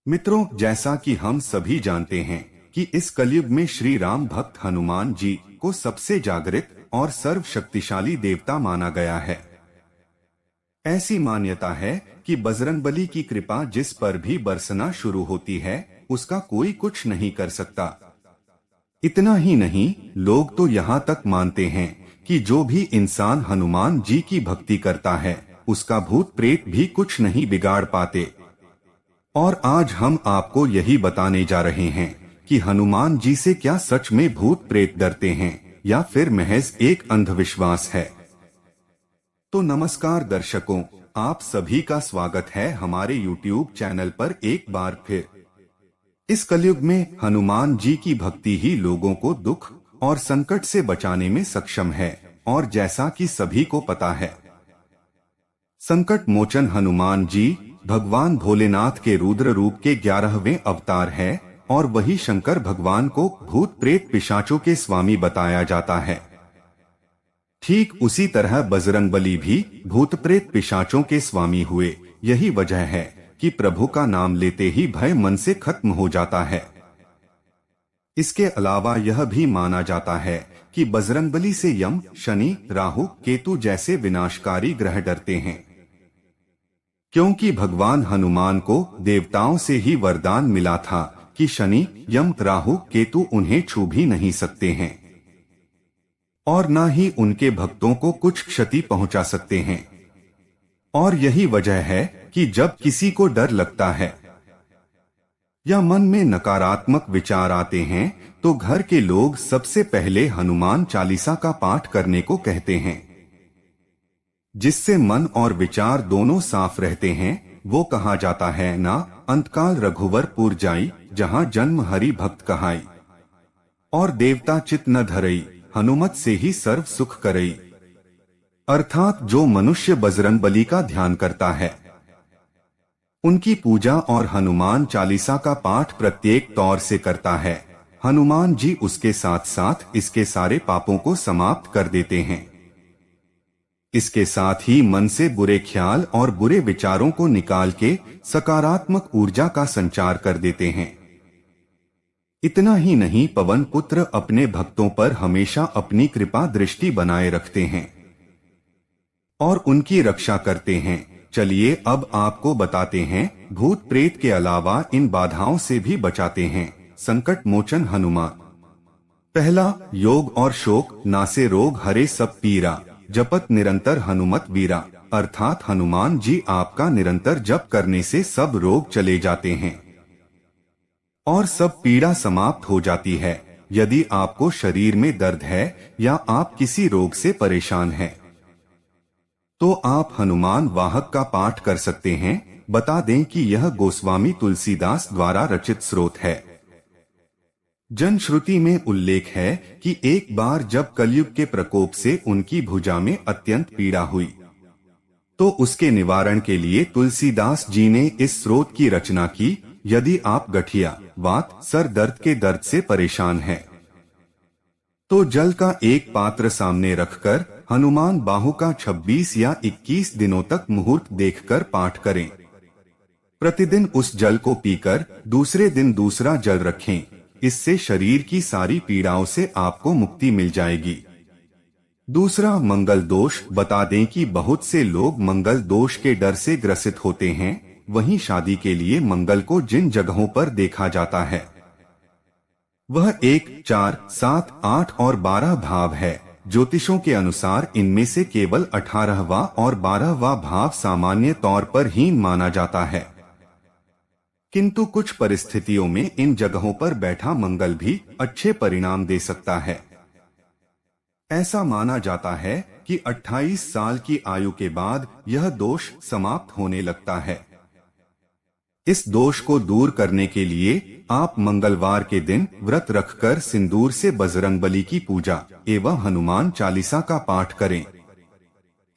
मित्रों, जैसा कि हम सभी जानते हैं कि इस कलयुग में श्री राम भक्त हनुमान जी को सबसे जागृत और सर्वशक्तिशाली देवता माना गया है। ऐसी मान्यता है कि बजरंगबली की कृपा जिस पर भी बरसना शुरू होती है, उसका कोई कुछ नहीं कर सकता। इतना ही नहीं, लोग तो यहाँ तक मानते हैं कि जो भी इंसान हनुमान जी की भक्ति करता है, उसका भूत प्रेत भी कुछ नहीं बिगाड़ पाते। और आज हम आपको यही बताने जा रहे हैं कि हनुमान जी से क्या सच में भूत प्रेत डरते हैं या फिर महज एक अंधविश्वास है। तो नमस्कार दर्शकों, आप सभी का स्वागत है हमारे YouTube चैनल पर एक बार फिर। इस कलयुग में हनुमान जी की भक्ति ही लोगों को दुख और संकट से बचाने में सक्षम है। और जैसा कि सभी को पता है, संकट मोचन हनुमान जी भगवान भोलेनाथ के रुद्र रूप के 11वें अवतार है और वही शंकर भगवान को भूत प्रेत पिशाचों के स्वामी बताया जाता है। ठीक उसी तरह बजरंगबली भी भूत प्रेत पिशाचों के स्वामी हुए। यही वजह है कि प्रभु का नाम लेते ही भय मन से खत्म हो जाता है। इसके अलावा यह भी माना जाता है कि बजरंगबली से यम, शनि, राहु, केतु जैसे विनाशकारी ग्रह डरते हैं, क्योंकि भगवान हनुमान को देवताओं से ही वरदान मिला था कि शनि, यम, राहु, केतु उन्हें छू भी नहीं सकते हैं और न ही उनके भक्तों को कुछ क्षति पहुंचा सकते हैं। और यही वजह है कि जब किसी को डर लगता है या मन में नकारात्मक विचार आते हैं, तो घर के लोग सबसे पहले हनुमान चालीसा का पाठ करने को कहते हैं, जिससे मन और विचार दोनों साफ रहते हैं। वो कहा जाता है ना, अंतकाल रघुवर पुर जाई, जहाँ जन्म हरि भक्त कहाई, और देवता चित न धरई, हनुमत से ही सर्व सुख करई। अर्थात जो मनुष्य बजरंगबली का ध्यान करता है, उनकी पूजा और हनुमान चालीसा का पाठ प्रत्येक तौर से करता है, हनुमान जी उसके साथ साथ इसके सारे पापों को समाप्त कर देते हैं। इसके साथ ही मन से बुरे ख्याल और बुरे विचारों को निकाल के सकारात्मक ऊर्जा का संचार कर देते हैं। इतना ही नहीं, पवन पुत्र अपने भक्तों पर हमेशा अपनी कृपा दृष्टि बनाए रखते हैं और उनकी रक्षा करते हैं। चलिए अब आपको बताते हैं, भूत प्रेत के अलावा इन बाधाओं से भी बचाते हैं संकट मोचन हनुमान। पहला, योग और शोक नासे रोग हरे सब पीरा, जपत निरंतर हनुमत वीरा। अर्थात हनुमान जी आपका निरंतर जप करने से सब रोग चले जाते हैं और सब पीड़ा समाप्त हो जाती है। यदि आपको शरीर में दर्द है या आप किसी रोग से परेशान हैं, तो आप हनुमान वाहक का पाठ कर सकते हैं। बता दें कि यह गोस्वामी तुलसीदास द्वारा रचित स्रोत है। जनश्रुति में उल्लेख है कि एक बार जब कलयुग के प्रकोप से उनकी भुजा में अत्यंत पीड़ा हुई, तो उसके निवारण के लिए तुलसीदास जी ने इस स्रोत की रचना की। यदि आप गठिया, वात, सर दर्द के दर्द से परेशान हैं, तो जल का एक पात्र सामने रखकर हनुमान बाहु का 26 या 21 दिनों तक मुहूर्त देखकर पाठ करें। प्रतिदिन उस जल को पीकर दूसरे दिन दूसरा जल रखें। इससे शरीर की सारी पीड़ाओं से आपको मुक्ति मिल जाएगी। दूसरा, मंगल दोष। बता दें कि बहुत से लोग मंगल दोष के डर से ग्रसित होते हैं। वहीं शादी के लिए मंगल को जिन जगहों पर देखा जाता है, वह 1, 4, 7, 8 और 12 भाव है। ज्योतिषों के अनुसार इनमें से केवल 18वां और 12वां भाव सामान्य तौर पर हीन माना जाता है, किंतु कुछ परिस्थितियों में इन जगहों पर बैठा मंगल भी अच्छे परिणाम दे सकता है। ऐसा माना जाता है कि 28 साल की आयु के बाद यह दोष समाप्त होने लगता है। इस दोष को दूर करने के लिए आप मंगलवार के दिन व्रत रखकर सिंदूर से बजरंगबली की पूजा एवं हनुमान चालीसा का पाठ करें।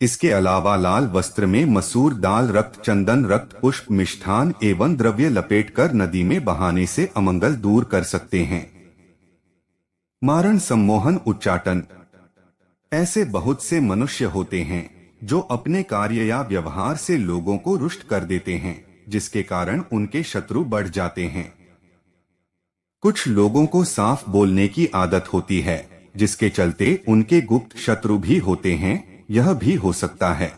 इसके अलावा लाल वस्त्र में मसूर दाल, रक्त चंदन, रक्त पुष्प, मिष्ठान एवं द्रव्य लपेटकर नदी में बहाने से अमंगल दूर कर सकते हैं। मारण, सम्मोहन, उच्चाटन। ऐसे बहुत से मनुष्य होते हैं जो अपने कार्य या व्यवहार से लोगों को रुष्ट कर देते हैं। जिसके कारण उनके शत्रु बढ़ जाते हैं। कुछ लोगों को साफ बोलने की आदत होती है, जिसके चलते उनके गुप्त शत्रु भी होते हैं। यह भी हो सकता है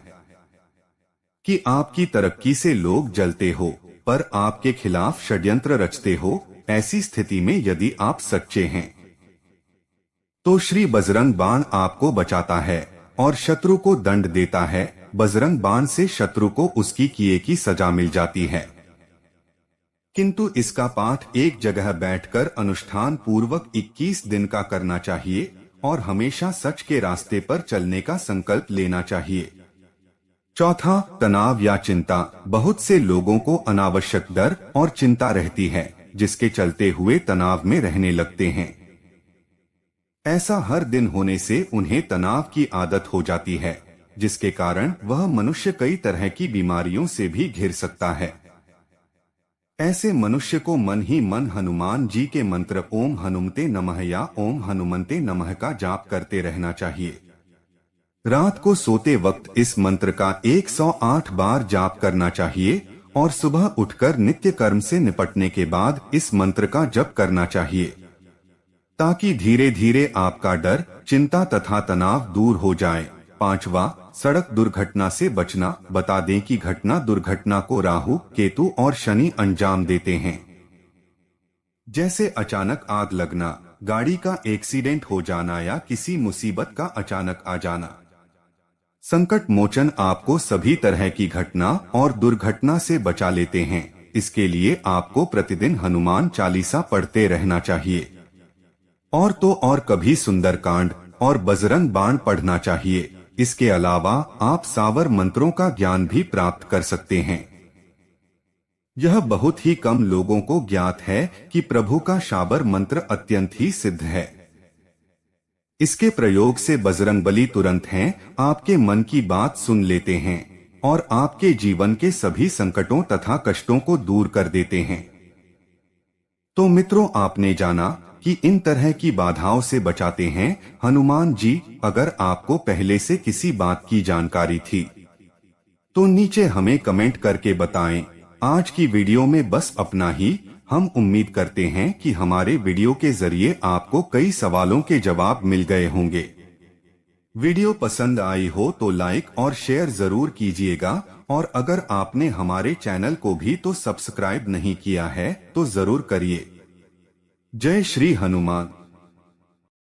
कि आपकी तरक्की से लोग जलते हो, पर आपके खिलाफ षड्यंत्र रचते हो। ऐसी स्थिति में यदि आप सच्चे हैं तो श्री बजरंग बाण आपको बचाता है और शत्रु को दंड देता है। बजरंग बाण से शत्रु को उसकी किए की सजा मिल जाती है, किंतु इसका पाठ एक जगह बैठकर अनुष्ठान पूर्वक 21 दिन का करना चाहिए और हमेशा सच के रास्ते पर चलने का संकल्प लेना चाहिए। चौथा, तनाव या चिंता। बहुत से लोगों को अनावश्यक डर और चिंता रहती है, जिसके चलते हुए तनाव में रहने लगते हैं। ऐसा हर दिन होने से उन्हें तनाव की आदत हो जाती है, जिसके कारण वह मनुष्य कई तरह की बीमारियों से भी घिर सकता है। ऐसे मनुष्य को मन ही मन हनुमान जी के मंत्र ओम हनुमते नमः या ओम हनुमंते नमः का जाप करते रहना चाहिए। रात को सोते वक्त इस मंत्र का 108 बार जाप करना चाहिए और सुबह उठकर नित्य कर्म से निपटने के बाद इस मंत्र का जप करना चाहिए, ताकि धीरे धीरे आपका डर, चिंता तथा तनाव दूर हो जाए। पांचवा, सड़क दुर्घटना से बचना। बता दें कि घटना दुर्घटना को राहु, केतु और शनि अंजाम देते हैं, जैसे अचानक आग लगना, गाड़ी का एक्सीडेंट हो जाना या किसी मुसीबत का अचानक आ जाना। संकट मोचन आपको सभी तरह की घटना और दुर्घटना से बचा लेते हैं। इसके लिए आपको प्रतिदिन हनुमान चालीसा पढ़ते रहना चाहिए और तो और कभी सुंदरकांड और बजरंग बाण पढ़ना चाहिए। इसके अलावा आप सावर मंत्रों का ज्ञान भी प्राप्त कर सकते हैं। यह बहुत ही कम लोगों को ज्ञात है कि प्रभु का शाबर मंत्र अत्यंत ही सिद्ध है। इसके प्रयोग से बजरंगबली तुरंत हैं आपके मन की बात सुन लेते हैं और आपके जीवन के सभी संकटों तथा कष्टों को दूर कर देते हैं। तो मित्रों, आपने जाना कि इन तरह की बाधाओं से बचाते हैं हनुमान जी। अगर आपको पहले से किसी बात की जानकारी थी तो नीचे हमें कमेंट करके बताएं। आज की वीडियो में बस अपना ही। हम उम्मीद करते हैं कि हमारे वीडियो के जरिए आपको कई सवालों के जवाब मिल गए होंगे। वीडियो पसंद आई हो तो लाइक और शेयर जरूर कीजिएगा और अगर आपने हमारे चैनल को भी तो सब्सक्राइब नहीं किया है तो जरूर करिए। जय श्री हनुमान।